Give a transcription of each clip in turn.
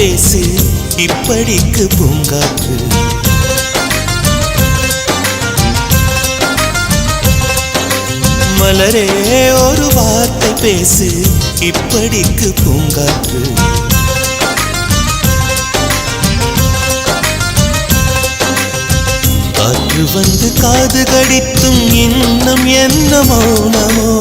பேசு இப்படிக்கு பூங்காற்று. மலரே ஒரு வார்த்தை பேசு இப்படிக்கு பூங்காற்று. காற்று வந்து காது கடித்தும் இன்னும் என்ன மௌனமோ,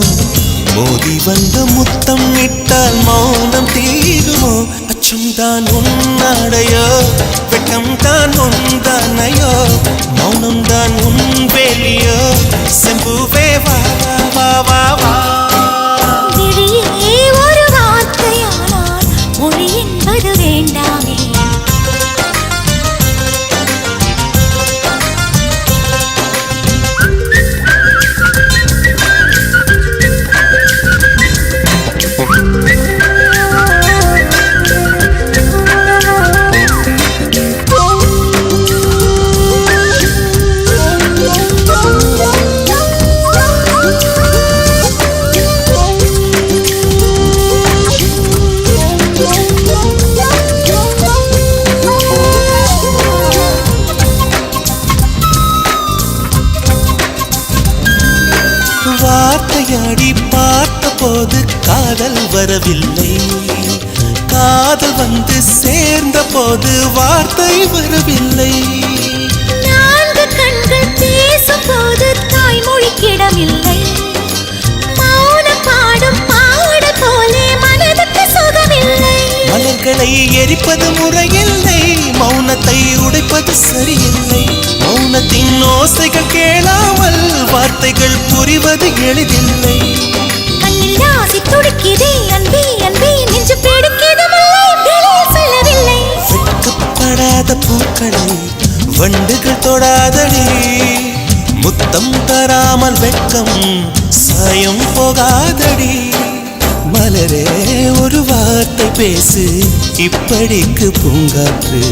மோதி வந்து முத்தம் இட்டால் மௌனம் தீருமோ. அச்சம்தான் உன்னாடையோ, வெட்கம்தான் உன்தானையோ, மௌனம்தான் உன் வேலியோ. செம்புவே வா வா வா வா. விழியே ஒரு வார்த்தையானால் மொழி என்பது வேண்டாமே. வார்த்தையாடி பார்த்த போது காதல் வரவில்லை, காதல் வந்து சேர்ந்த போது வார்த்தை வரவில்லை. நான்கு கண்கள் பேசும் போது தாய்மொழிக்கிடமில்லை, மௌன பாடும் பாடல் போலே மனதுக்கு சுகமில்லை. மலர்களை எரிப்பது முறையில்லை, மௌனத்தை உடைப்பது சரியில்லை. மௌனத்தின் ஓசைகள் கேளாமல் வார்த்தைகள் புரிவது எளிதில்லை. கண்ணில் ஆசை துடிக்குதே அன்பே அன்பே, நெஞ்சு பிடிக்குது முல்லை, வெளியில் சொல்லவில்லை. வெட்கப்படாத பூக்களை வண்டுகள் தொடாதடி, முத்தம் தராமல் வெட்கம் சாயம் போகாதடி. மலரே ஒரு வார்த்தை பேசு இப்படிக்கு பூங்காற்று.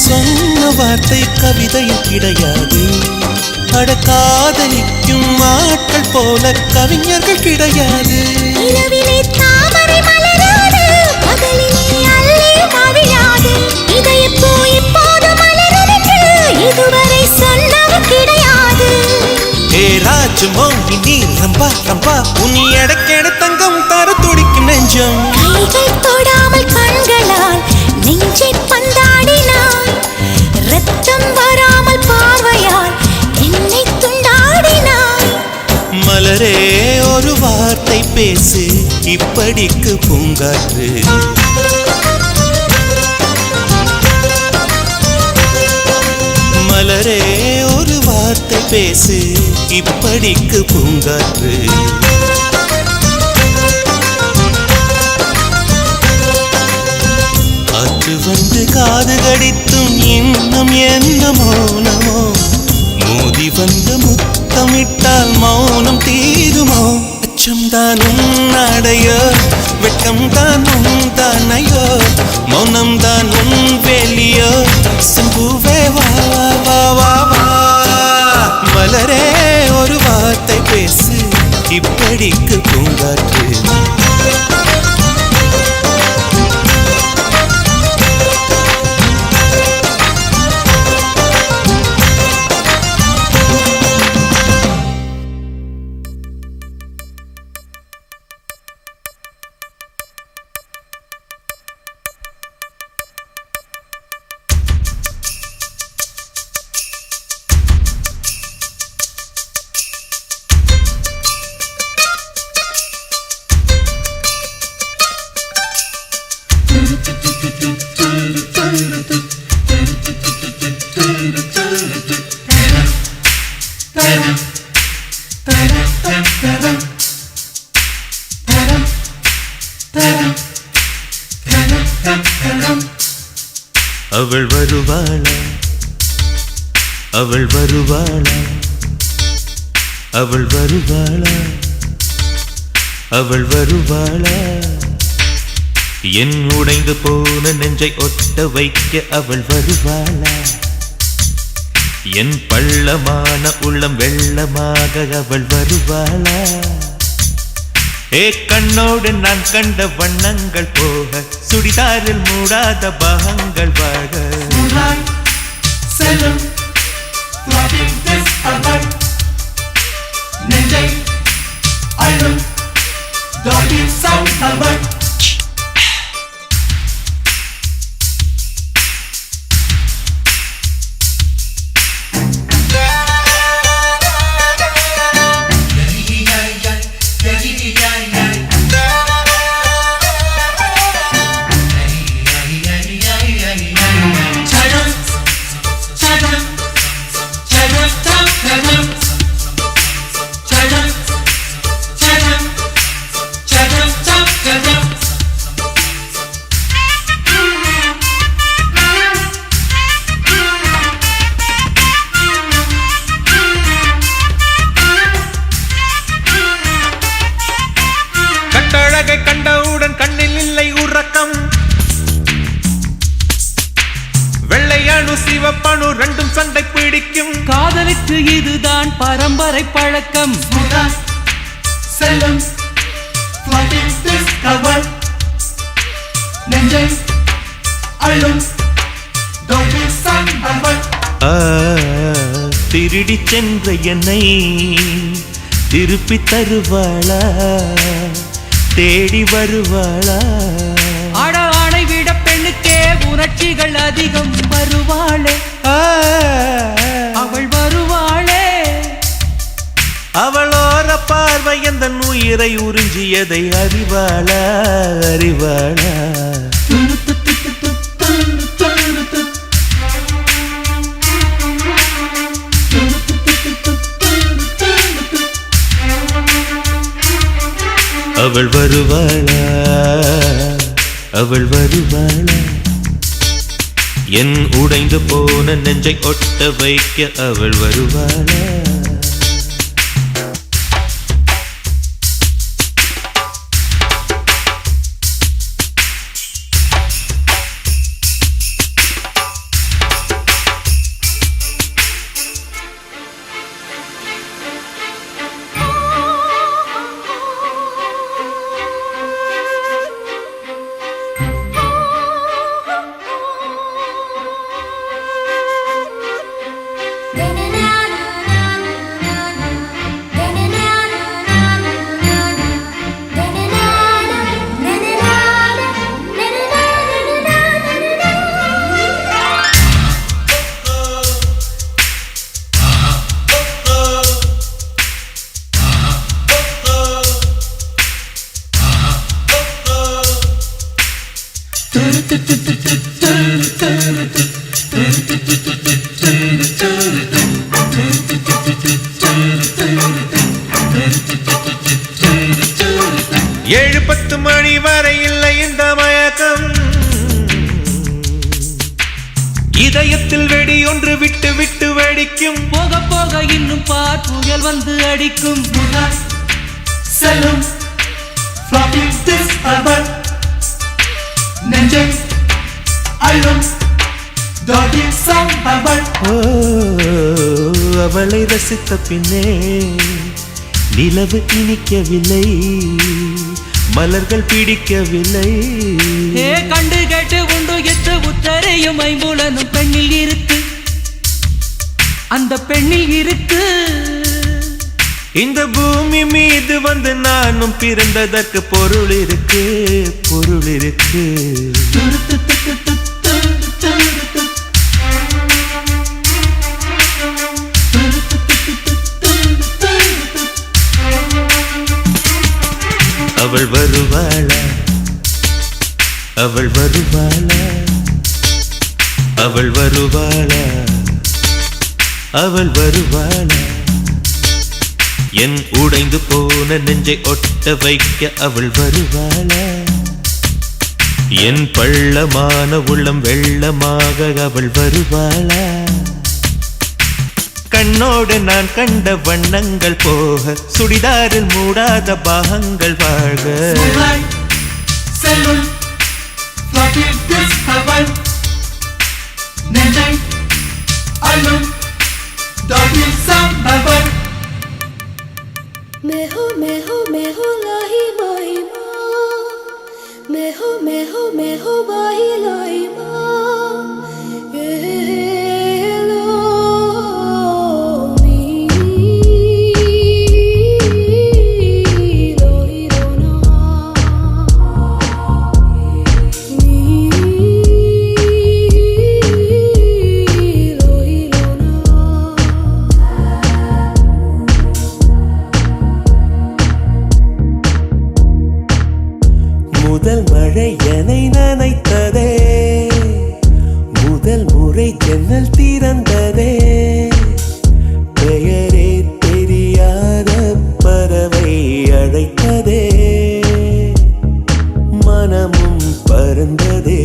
சொன்ன வார்த்தை கவிதையும் கிடையாது, அட காதலிக்கும் ஆட்கள் போல கவிஞர்கள் கிடையாது. இரவிலே தாமரை மலராது, பகலிலே அல்லி மழையாது, இதயப்பூ இப்போது மலரென்று இதுவரை சொன்னவர் கிடையாது. ஏ ராஜு மோகினி ரம்பா ரம்பா, உன் எடக்கெட தங்கம் தர துடிக்கும் நெஞ்சம். கைகள் தொடாமல் கண்களால் நெஞ்சை பந்தாடினாய், ரத்தம் வராமல் பார்வையால் என்னை துண்டாடினாய். மலரே ஒரு வார்த்தை பேசு இப்படிக்கு பூங்காற்று. மலரே ஒரு வார்த்தை பேசு இப்படிக்கு பூங்காற்று. காற்று வந்து காது கடித்தும் இன்னும் என்ன மௌனமோ, மோதி வந்து முத்தமிட்டால் மௌனம் தீருமோ. அச்சம்தான் உன்னாடையோ, வெட்கம்தான் உன்தானையோ, மௌனம்தான் உன் வேலியோ. செம்புவே வா வா வா வா. மலரே ஒரு வார்த்தை பேசு இப்படிக்கு பூங்காற்று. அவள் வருவாளா அவள் வருவாளா அவள் வருவாளா அவள் வருவாளா என் உடைந்து போன நெஞ்சை ஒட்ட வைக்க அவள் வருவாளா என் பள்ளமான உள்ளம் வெள்ளமாக அவள் வருவாளா ஏ கண்ணோடு நான் கண்ட வண்ணங்கள் போக சுடிதாரில் மூடாத பாகங்கள் வாழ செல்லும் நெஞ்சை அழும் டாகி சவுண்ட் அவள் கண்டவுடன் கண்ணில் இல்லை உறக்கம் வெள்ளையானு சிவப்பானு ரெண்டும் சண்டை பிடிக்கும் காதலுக்கு இதுதான் பரம்பரை பழக்கம் செல்லும் நெஞ்சை அழும் திருடி சென்ற என்னை திருப்பி தருவாளா தேடி வருவாளா ஆட ஆணை விட பெண்ணுக்கே உணர்ச்சிகள் அதிகம் வருவாளே அவள் வருவாளே அவளோர பார்வை எந்த உயிரை உறிஞ்சியதை அறிவாளா அறிவாளா அவள் வருவாளா அவள் வருவாளா என் உடைந்து போன நெஞ்சை ஒட்ட வைக்க அவள் வருவாளா ஏழு 10 மணி வரை இல்லை இந்த மயக்கம் இதயத்தில் வெடி ஒன்று விட்டு விட்டு வெடிக்கும் போக போக இன்னும் பார் புயல் வந்து அடிக்கும் செல்லும் நெஞ்சை அழும் அவளை ரசித்த பின்னே நிலவு இனிக்கவில்லை மலர்கள் பிடிக்கவில்லை கண்டு கேட்டு உண்டு எட்டு உத்தரையும் ஐம்புலனும் பெண்ணில் இருக்கு அந்த பெண்ணில் இருக்கு இந்த பூமி மீது வந்து நானும் பிறந்ததற்கு பொருள் இருக்கு பொருள் இருக்கு அவள் வருவாளா அவள் வருவாளா அவள் வருவாளா அவள் வருவாளா என் உடைந்து போன நெஞ்சை ஒட்ட வைக்க அவள் வருவாளா என் பள்ளமான உள்ளம் வெள்ளமாக அவள் வருவாளா? கண்ணோடு நான் கண்ட வண்ணங்கள் போக சுடிதாரில் மூடாத பாகங்கள் வாழ்க. Moonlight, saloon, floppy disk heaven. Nendai, alum, doggy some heaven. मैं हो लाही माही माँ, मैं हो बाही लाई माँ, ये लो मी लो ही लो ना मी लो ही लो ना. முதல் மழை என்னை நனைத்ததே, முதல் முறை ஜன்னல் திறந்ததே, பெயரே தெரியாத பறவை அழைத்ததே, மனமும் பறந்ததே,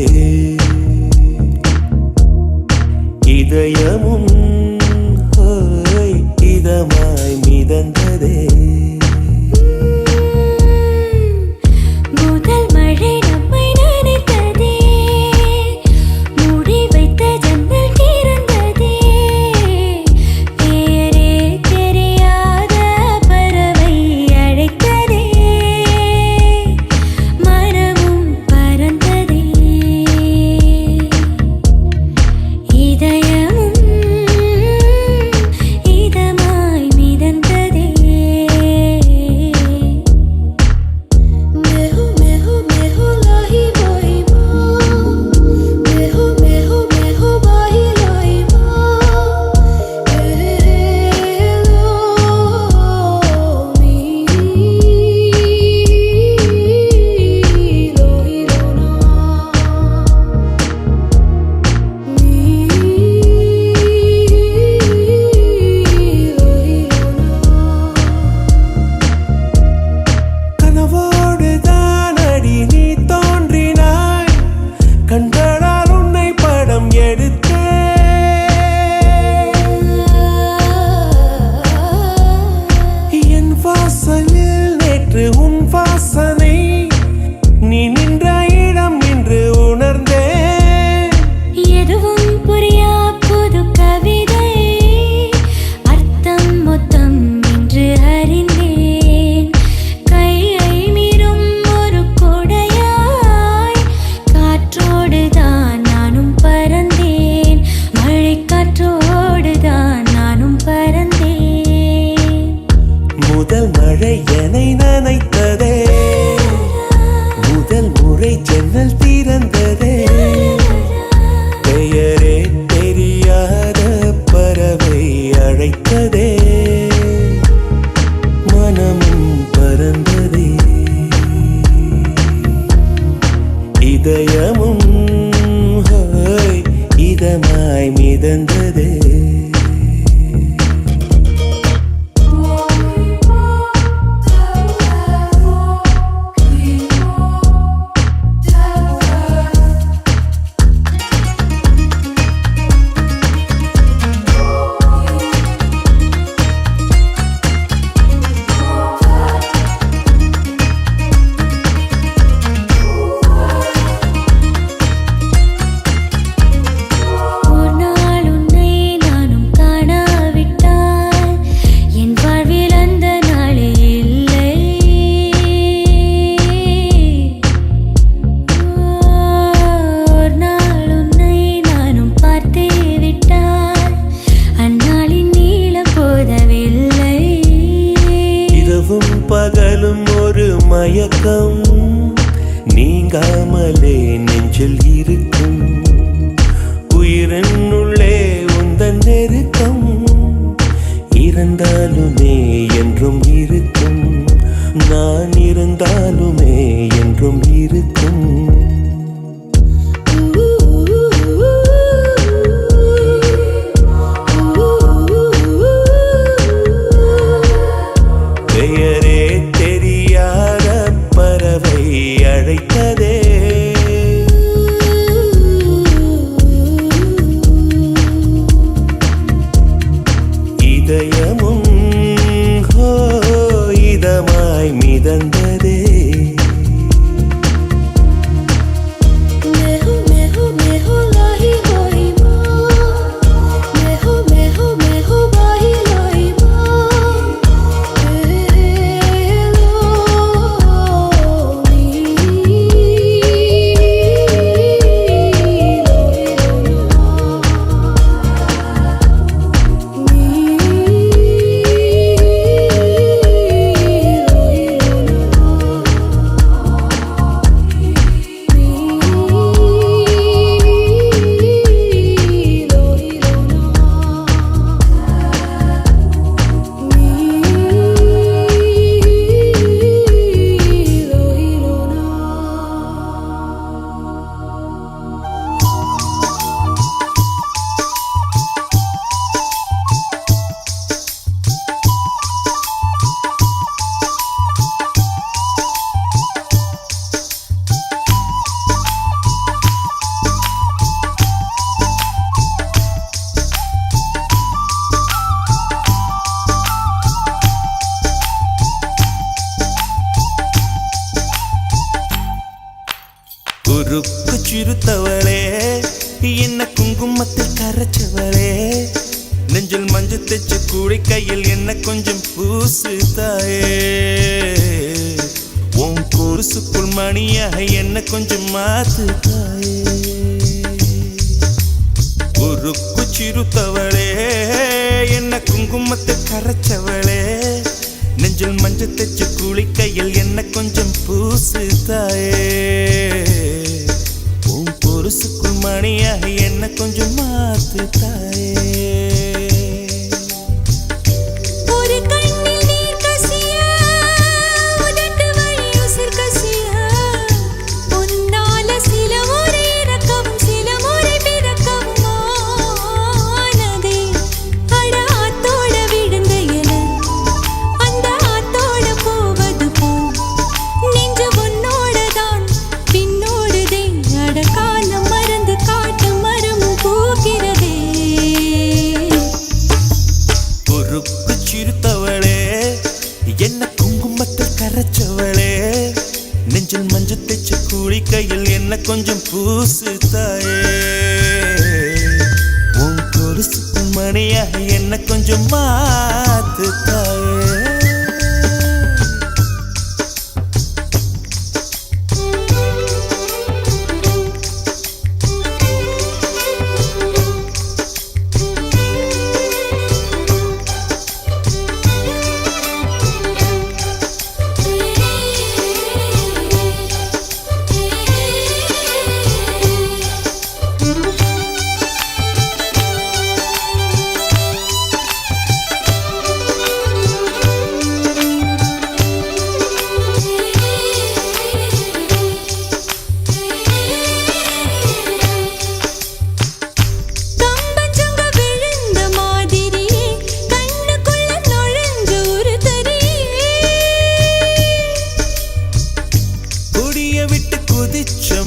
இதயமும் இதமாய் மிதந்ததே. முதல் மழை நம்மை நனைத்ததே, மூடி வைத்த ஜன்னல் திறந்ததே, பெயரே தெரியாத பறவை அழைத்ததே, மனமும் பறந்ததே, இதயமும் இதமாய் மிதந்ததே. मैं हो लाही माही माँ, मैं हो बाही लाई माँ, ये लो मी लो ही लो ना मी लो ही लो ना. கனவோடு தானடி நீ தோன்றினாய், கண்களால் உன்னை படம் எடுத்தேன். என் வாசலில் நேற்று உன் வாசனை, நீ நின்ற இடம் இன்று உணர்ந்தேன். எதுவும் புரியா புது கவிதை, அர்த்தம் மொத்தம் என்று அறிந்தேன். கையை மீறும் ஒரு கொடையாய், காற்றோடு தான் நானும் பறந்தேன், மழை காற்றோடு தான் நானும் பறந்தேன். முதல் மழை என்னை நனைத்ததே, முதல் முறை ஜன்னல் திறந்ததே, பெயரே தெரியாத பறவை அழைத்ததே, மனமும் பறந்ததே, இதயமும் இதமாய் மிதந்ததே. ஒரு நாள் உன்னை நானும் காணாவிட்டால், என் வாழ்வில் அந்த நாளே இல்லை. ஒரு நாள் உன்னை நானும் பார்த்தே விட்டால், அந்நாளின் நீளம் போதவில்லை. இரவும் பகலும் ஒரு மயக்கம், நீங்காமலே நெஞ்சில் இருக்கும், உயிரின் உள்ளே உந்தன் நெருக்கம், இருந்தாலுமே என்றும் இருக்கும், நான் இருந்தாலுமே என்றும் இருக்கும். பெயரே தெரியாத பறவை அழைத்ததே, உருக்கு சிறுத்தவளே என்ன குங்குமத்தில் கரைச்சவளே நெஞ்சில் மஞ்சள் தைச்ச கூடை கையில் என்ன கொஞ்சம் பூசு தாயே உன் கொலுசுக்குள் மணியாக என்ன கொஞ்சம் மாத்து தாயே உருக்கு சிறுத்தவளே என்ன குங்குமத்தை கரைச்சவளே நெஞ்சில் மஞ்சள் தைச்ச கூலி கையில் என்ன கொஞ்சம் பூசு தாயே உன் பொருசுக்குள் மணியாக என்ன கொஞ்சம் மாத்து தாயே என்ன குங்குமத்தில் கரைச்சவளே நெஞ்சில் மஞ்சள் தைச்ச கூலி கையில் என்ன கொஞ்சம் பூசு தாயே உன் கொலுசுக்கு மணியாக என்ன கொஞ்சம் மாத்து தாயே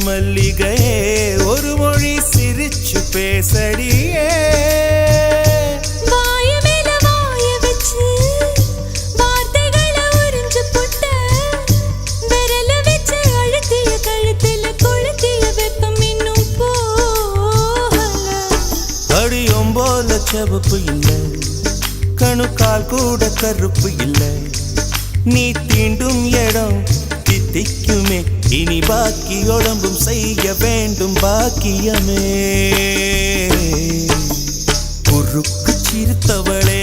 மல்லிகையே ஒரு மொழி சிரிச்சு பேசடியே வாய மேல வாய வச்சு வார்த்தைகளை உறிஞ்சு புட்ட விரல வச்சு அழுத்திய கழுத்துல கொளுத்திய வெப்பம் இன்னும் போகல கடியும் போல செவப்பு இல்லை கணுக்கால் கூட கருப்பு இல்லை நீ தீண்டும் இடம் தித்திக்குமே இனி பாக்கி உடம்பும் செய்ய வேண்டும் பாக்கியமே உருக்கு சிறுத்தவளே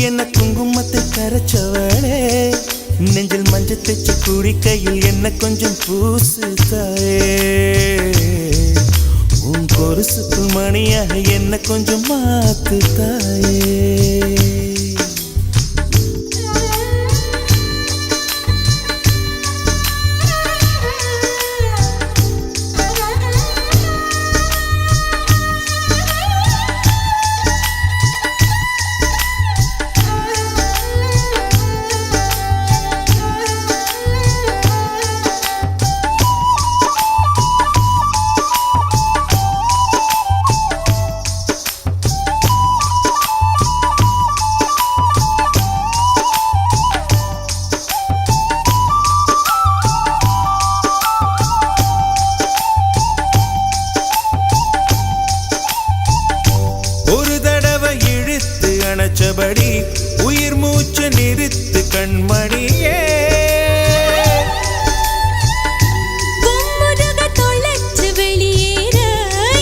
என்ன குங்குமத்தை கரைச்சவளே நெஞ்சில் மஞ்சள் தைச்ச கூடி கையில் என்ன கொஞ்சம் பூசு தாயே உன் கொலுசுக்குள் மணியாக என்ன கொஞ்சம் மாத்து தாயே அணைச்சபடி உயிர் மூச்சு நிறுத்து கண்மணியே கும்முருக தொலைச்சு வெளியேற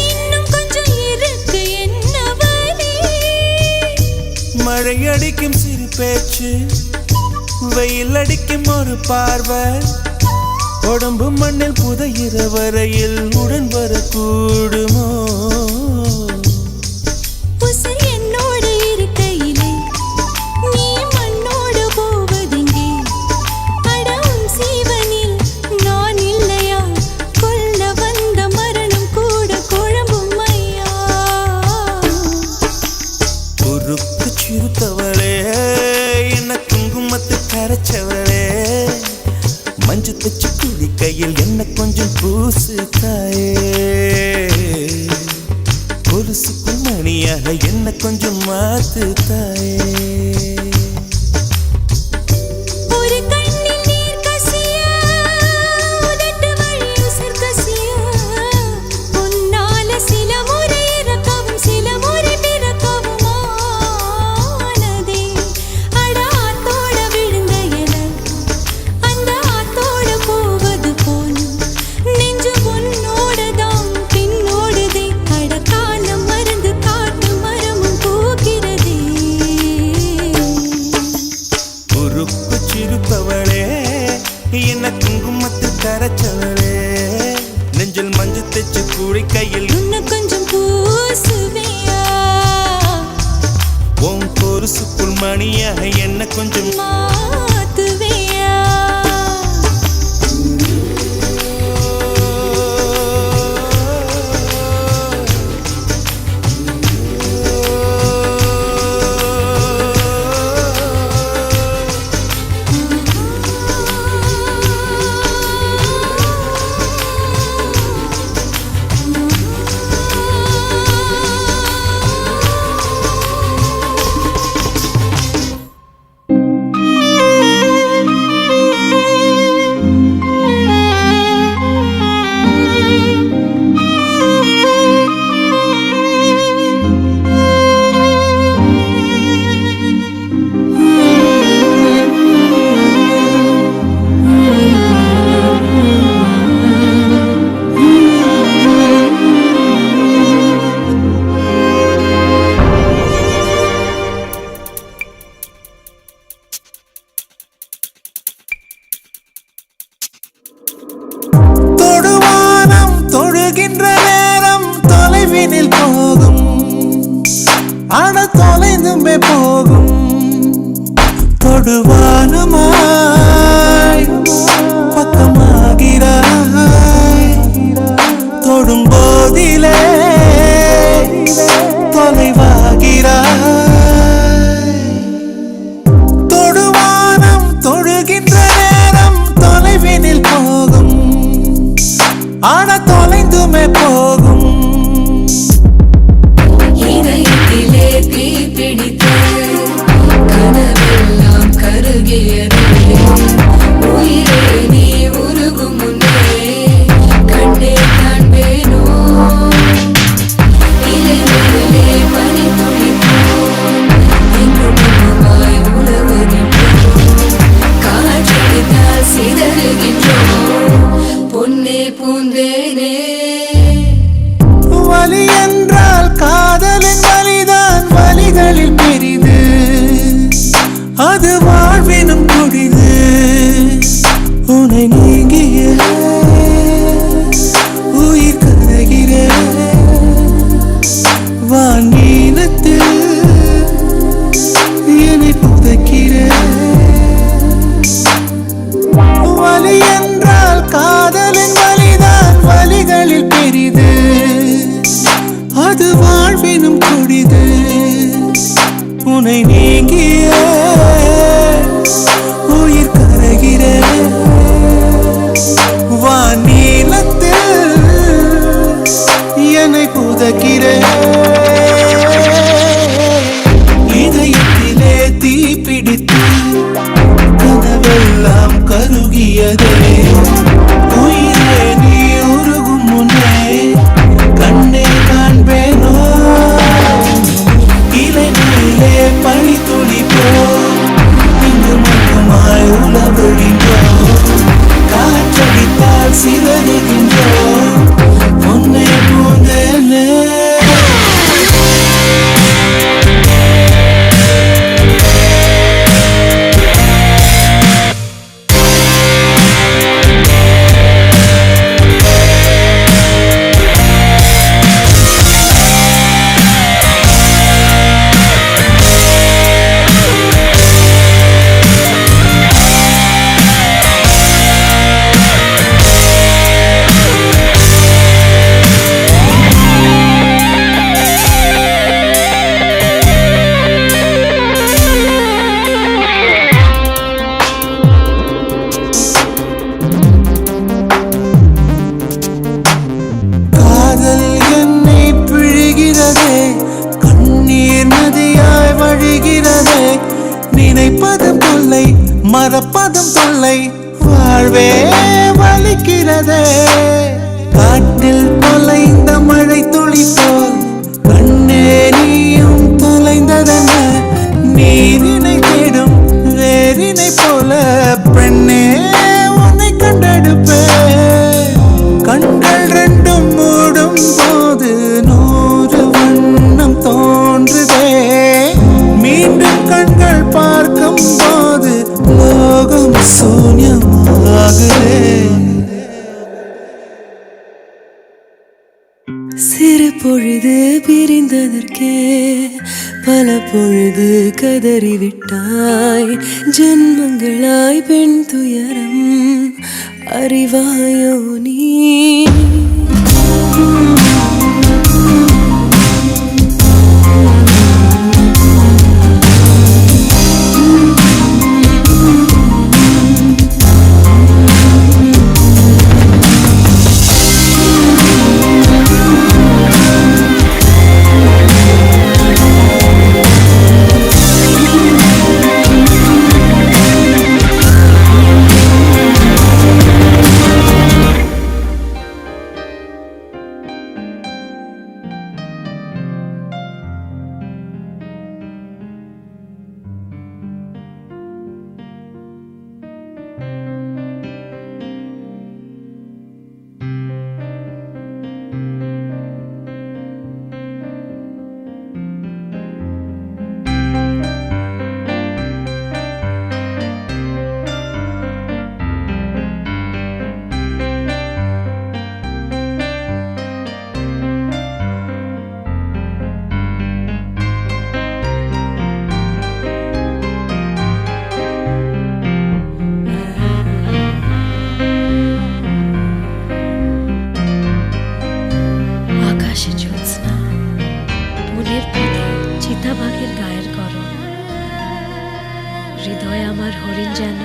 இன்னும் கொஞ்சம் இருக்கு என்ன வழி மழை அடிக்கும் சிறு பேச்சு வெயில் அடிக்கும் ஒரு பார்வை உடம்பு மண்ணில் புதையிற வரையில் உடன் வரக்கூடுமோ சிறுத்தவளே என்ன குங்குமத்தை கரைச்சவளே மஞ்சள் தைச்சு கூலி கையில் என்ன கொஞ்சம் பூசு தாயே கொலுசுக்குள் மணியாக என்ன கொஞ்சம் மாத்து தாயே ஒரு கண்ணில் நீர் கசிய உதட்டு வழி உசர் கசிய குங்குமத்தில் கரைச்சவளே நெஞ்சில் மஞ்சள் தைச்சு குடிக்கையில் இன்னும் கொஞ்சம் பூசுவியா உன் பொருசுக்குள் மணியாக என்ன கொஞ்சம் மாத்துவியா நேரம் தொலைவினில் போகும் ஆன தொலைந்துமே போகும் தொடுவானமாய் பக்கமாகிறாய் தொடும் போதிலே தொலைவாகிறாய் தொடுவானம் தொழுகின்ற நேரம் தொலைவினில் போகும் ஆன தொலைந்துமே போகும் இதயத்திலே தீ பிடித்த கனவெல்லாம் கருகியது உயிரே நீ உருகும் முன்னே கண்டே காண்பேனோ இலை மேலே பனி துளிப்போம் எங்குமாய் உலவுகின்றோம் காற்றடித்தால் சிதறுகின்றோம் பொன்னே பூந்தேனே வலி என்றால் காதலின் வலிதான் வலிகளில் பெரிது அது வாழ்வினும் கொடிது உன்னை நீங்கிய உயிர் கரைகிற வாங்கீனத்தில் என்னை புதைக்கிற வலி என்றால் காதலின் வலிதான் வலிகளில் பெரிது அது வாழ்வினும் கொடிது உன்னை நீங்கிய உயிர் கரைகிற வானீலத்தில் என்னை புதைக்கிற இதயத்திலே தீ பிடித்து கனவெல்லாம் கருகியதே உயிரே நீ உருகும் முன்னே கண்ணே காண்பேனோ இலை மேலே பனி துளிப்போ இங்கு மட்டுமாய் உலவுகின்றோம் காற்றடித்தால் சிதறுகின்றோம் பொன்னே பூந்தேனே நினைப்பதும் தொல்லை மறப்பதும் தொல்லை வாழ்வே வலிக்கிறதே காட்டில் தொலைந்த மழை துளி போல் கண்ணே நீயும் தொலைந்ததென்ன நீரினை தேடும் வேரினை போல பெண்ணே உன்னை கண்டெடுப்பே கண்கள் ரெண்டும் மூடும் போது 100 வண்ணம் தோன்றுதே மீண்டும் கண்கள் பார்க்கும் போது லோகம் சூன்யமாகுதே பொழுது பிரிந்ததற்கே பல பொழுது கதறிவிட்டாய். ஜன்மங்களாய் பெண் துயரம் அறிவாயோ நீ? চিতাবাঘের গায়ের গরম, হৃদয় আমার হরিণ যেন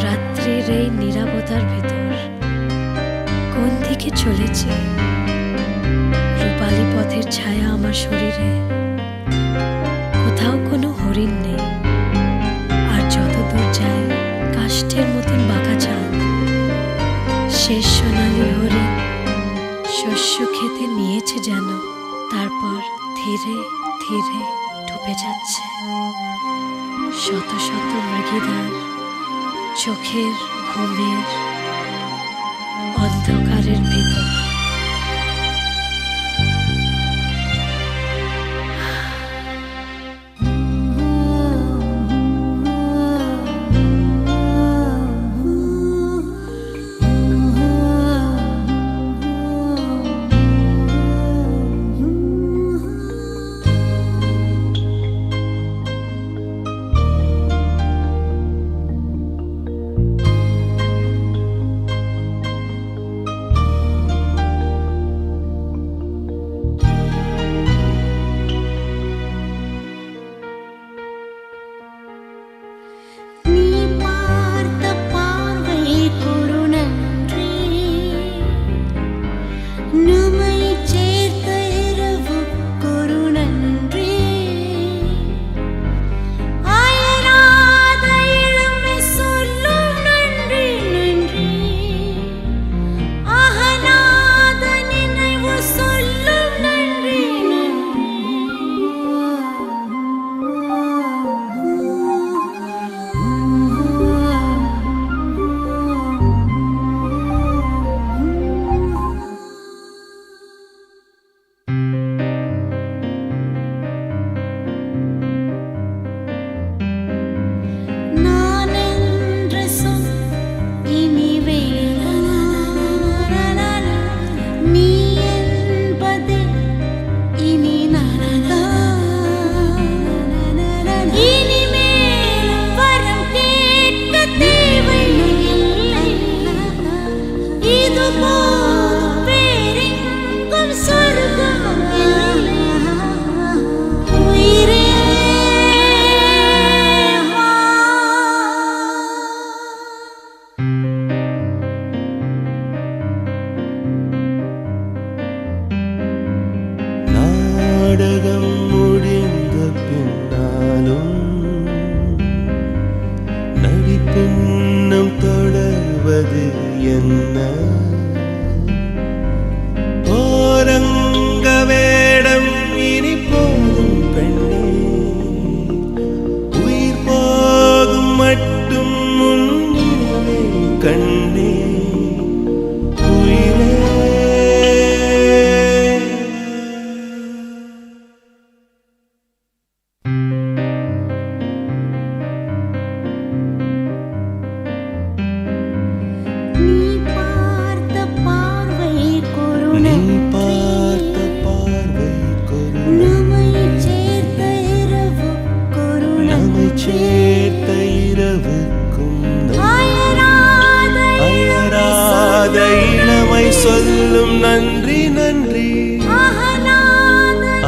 রাত্রির এই নীরবতার ভেতর কোন দিকে চলেছে। রূপালী পথের ছায়া আমার শরীরে, কোথাও কোনো হরিণ নেই। আর যত দূর যায় কাষ্ঠের মতন বাঁকা চাঁদ, শেষ সোনালি হরিণ শস্য খেতে নিয়েছে যেন, তারপর ধীরে ধীরে ডুবে যাচ্ছে শত শত মৃগীদার চোখের ঘুমের অন্ধকারের ভিতর। நாடகம் முடிந்த பின்னாலும் நடிப்பின்னம் தொடர்வது என்ன? ஓரங்க வேடம் இனி போதும் பெண்ணே, உயிர் போகும் மட்டும் முன்னே கண்ணே உயிரே. நீ பார்த்த சேர்த்த இரவுக்கும் அயராத இளமை சொல்லும் நன்றி நன்றி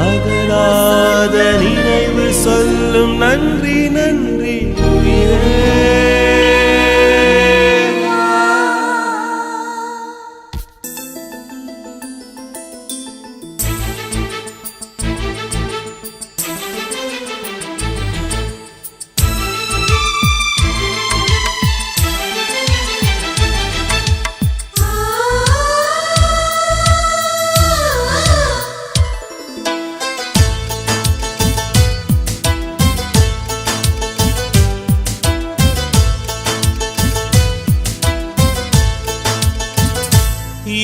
அகலாத நினைவு சொல்லும் நன்றி நன்றி உயிரே.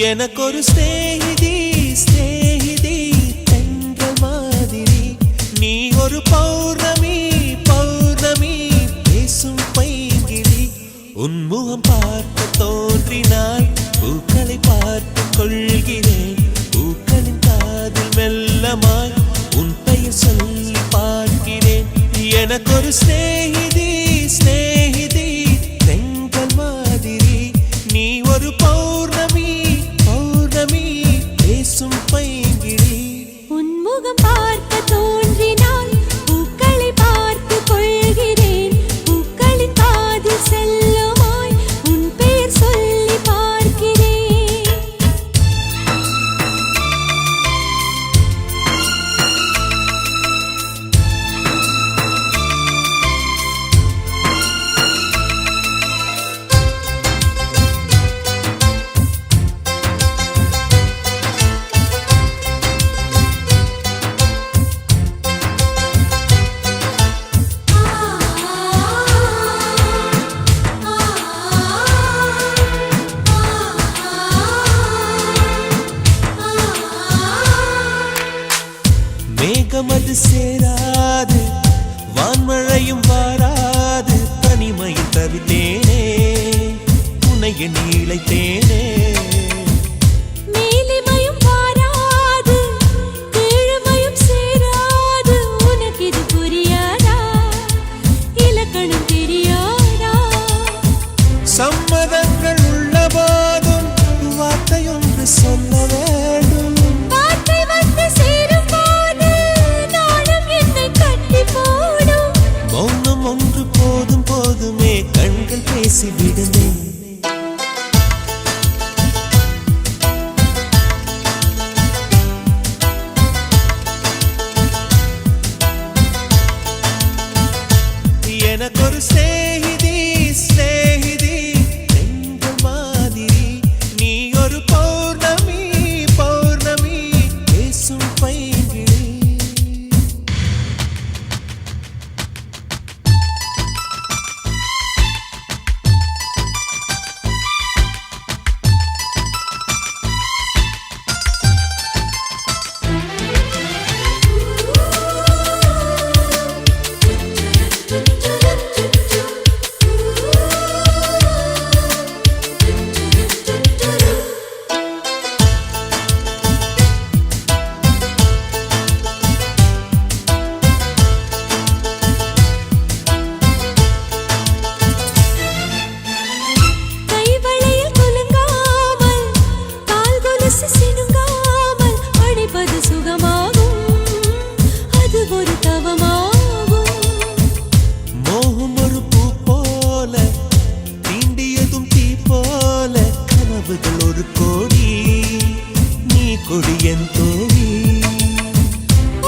எனக்கொரு ஸ்நேகிதி ஸ்நேகிதி தென்றல் மாதிரி நீ ஒரு பௌர்ணமி பௌர்ணமி பேசும் பைங்கிழி உன்முகம் பார்க்க தோன்றினால் பூக்களை பார்த்து கொள்கிறேன் பூக்களின் காதில் மெல்லமாய் உன் பெயர் சொல்லி பார்க்கிறேன் எனக்கொரு ஸ்நேகிதி ஸ்நேகிதி தென்றல் மாதிரி நீ ஒரு பௌர்ணமி பௌர்ணமி பேசும் பைங்கிழி உன்முகம் பார்க்க தோன்றினால் பூக்களை பார்த்து கொள்கிறேன் பூக்களின் காதில் செல்லுமாய் உன் பெயர் சொல்லி பார்க்கிறேன். மேகமது சேராது வான்மழையும் வாராது தனிமையில் தவித்தேனே உன்னை எண்ணி இழைத்தேனே மேலிமையும் வாராது கீழ்மையும் சேராது உனக்கு இது புரியாதா இலக்கணம் தெரியாதா சம்மதங்கள் உள்ள போதும் வார்த்தையொன்று சொல்ல வேண்டும் வார்த்தை வந்து சேரும் போது நாளும் என்னை கட்டி போடும் மௌனம் ஒன்று போதும் போதுமே கண்கள் பேசிவிடுமே எனக்கொரு ஸ்நேகிதி ஸ்நேகிதி தென்றல் மாதிரி நீ ஒரு பௌர்ணமி பௌர்ணமி பேசும் பைங்கிழி கைவளையில் குலுங்காமல் கால் கொலுசு சினுங்காமல் அணைப்பது சுகமாகும் அது ஒரு தவமாகும் மோகம் ஒரு பூ போல தீண்டியதும் தீ போல கனவுகள் ஒரு கோடி நீ கொடி என் தோழி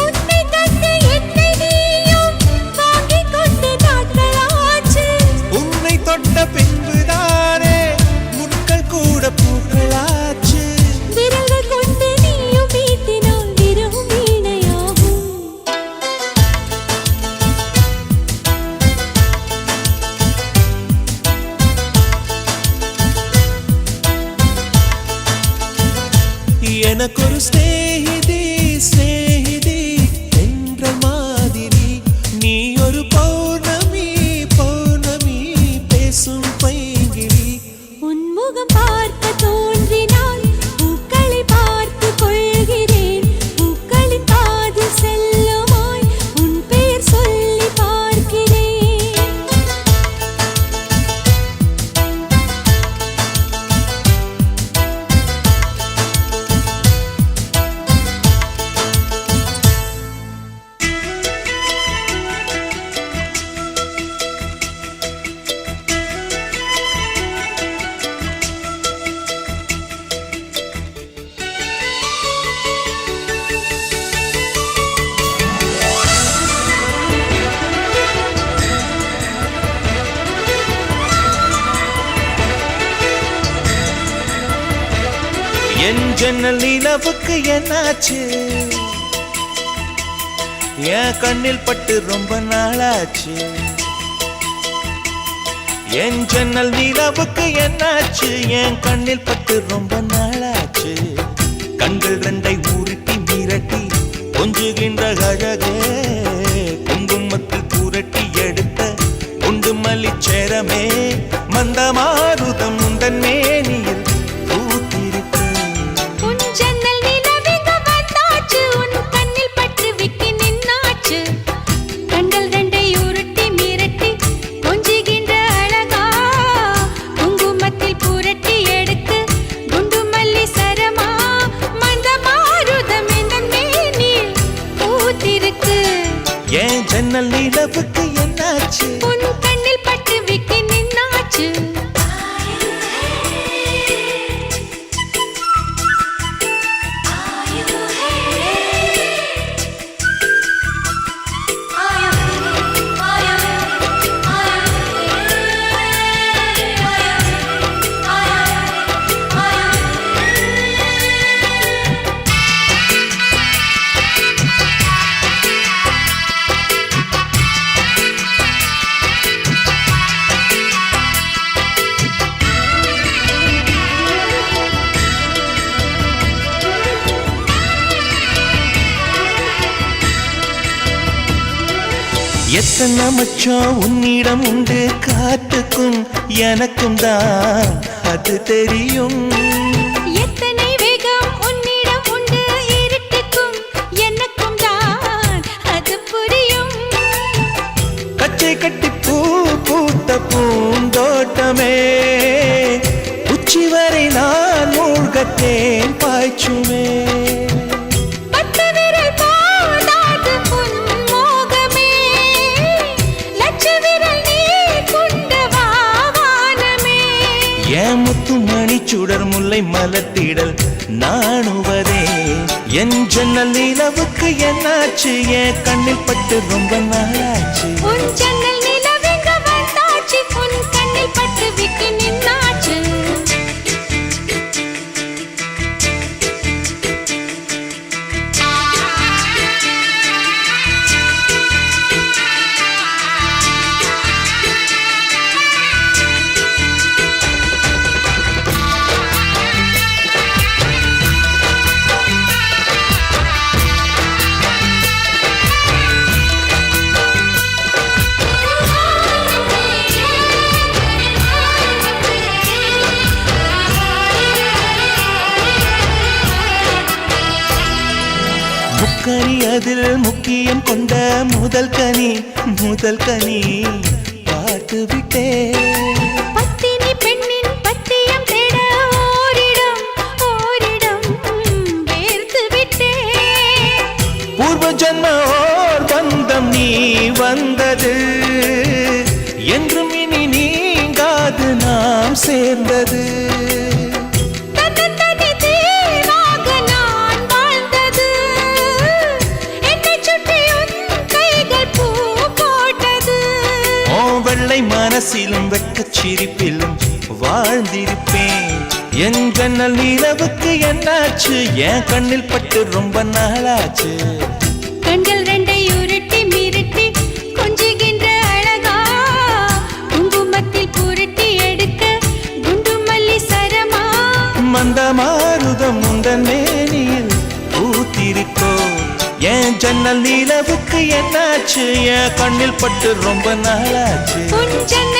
உன்னை தந்து என்னை நீயும் வாங்கிக் கொண்டு நாட்களாச்சு உன்னை தொட்ட பின்புதானே முட்கள் கூட பூக்களாச்சு விரல்கள் கொண்டு நீயும் வீட்டினால் விரவும் வீணையாகும் எனக்கொரு ஸ்நேகிதி ஸ்நேகிதி தென்றல் மாதிரி நீ ஒரு பௌர்ணமி பௌர்ணமி பேசும் பைங்கிழி உன்முகம் பார்க்க தோன்றினால் பூக்களை பார்த்து கொள்கிறேன் பூக்களின் காதில் செல்லுமாய் உன் பெயர் சொல்லி பார்க்கிறேன். என் ஜன்னல் நிலவுக்கு என்னாச்சு என் கண்ணில் பட்டு ரொம்ப நாளாச்சு என் ஜன்னல் நிலவுக்கு என்னாச்சு என் கண்ணில் பட்டு ரொம்ப நாளாச்சு கண்கள் ரெண்டை உருட்டி மிரட்டி கொஞ்சுகின்ற அழகே குங்குமத்தில் புரட்டி எடுத்த குண்டு மல்லிச்சேரமே மந்தமாருதம் உந்தன் மேனியில் பூத்திருக்கு உன் ஜன்னல் நிலவிங்க வந்தாச்சு உன் கண்ணில் பட்டு விட்டு நின்னாச்சு கண்கள் ரெண்டை உருட்டி மிரட்டி கொஞ்சுகின்ற அழகா குங்குமத்தில் புரட்டி எடுத்து குண்டு மல்லி சரமா மந்த மாருதம் இந்த மேனில் பூத்திருக்கு என் ஜன்னல் நிலவுக்கு என்னாச்சு உன் கண்ணில் பட்டு விட்டு நின்னாச்சு எத்தனை மச்சம் உன்னிடம் உண்டு காத்துக்கும் எனக்கும் தான் அது தெரியும் எத்தனை வேகம் உன்னிடம் உண்டு இருட்டுக்கும் எனக்கும் தான் அது புரியும் கச்சை கட்டி பூ பூத்த பூந்தோட்டமே உச்சி வரை நான் மூழ்கத்தேன் பாய்ச்சுமே பட்டு விரல் போடாது உன் மோகமே லட்ச விரல் நீ கொண்ட வாவானமே என் முத்து மணி சுடர் முல்லை மலர்த்திடல் நாணுவதே என் ஜன்னல் நிலவுக்கு என்னாச்சு என் கண்ணில் பட்டு ரொம்ப நாளாச்சு உன் ஜன்னல் நிலவெங்க வந்தாச்சு உன் கண்ணில் பட்டு விட்டு நின்னாச்சு முக்கனி அதில் முக்கியம் கொண்ட முதல் கனி பார்த்து விட்டே பத்தினி பெண்ணின் பத்தியம் தேட ஓரிடம் வேர்த்து விட்டே பூர்வ ஜன்ம ஓர் பந்தம் நீ வந்தது என்றும் இனி நீங்காது நாம் சேர்ந்தது தன்னந்தனி தீவாக நான் வாழ்ந்தது என்னைச் சுற்றி உன் கைகள் பூ போட்டது ஓ வெள்ளை மனசிலும் வெட்கச் சிரிப்பிலும் வாழ்ந்திருப்பேன் என் ஜன்னல் நிலவுக்கு என்னாச்சு என் கண்ணில் பட்டு ரொம்ப நாளாச்சு கண்கள் ரெண்டை உருட்டி மிரட்டி கொஞ்சுகின்ற அழகா குங்குமத்தில் புரட்டி எடுக்க குண்டு மல்லி சரமா மந்தமாருதம் உந்தன் மேனியில் பூத்திருக்கோ என் ஜன்னல் நிலவுக்கு என்னாச்சு என் கண்ணில் பட்டு ரொம்ப நாளாச்சு உன் ஜன்னல்